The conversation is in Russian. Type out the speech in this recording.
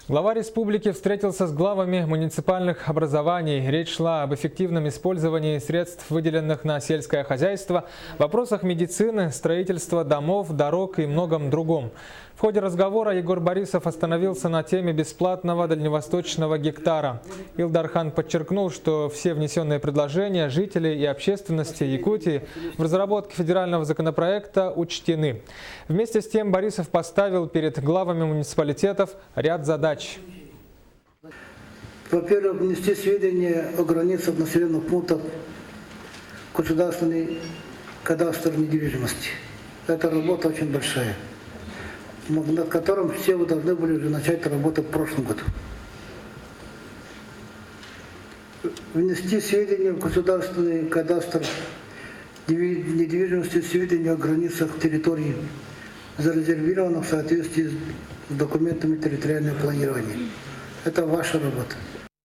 Глава республики встретился с главами муниципальных образований. Речь шла об эффективном использовании средств, выделенных на сельское хозяйство, вопросах медицины, строительства домов, дорог и многом другом. В ходе разговора Егор Борисов остановился на теме бесплатного дальневосточного гектара. Илдархан подчеркнул, что все внесенные предложения жителей и общественности Якутии в разработке федерального законопроекта учтены. Вместе с тем Борисов поставил перед главами муниципалитетов ряд задач. Во-первых, внести сведения о границах населенных пунктов в государственный кадастр недвижимости. Эта работа очень большая, над которым все вы должны были уже начать работать в прошлом году. Внести сведения в государственный кадастр недвижимости, сведения о границах территории, зарезервированных в соответствии с документами территориального планирования. Это ваша работа.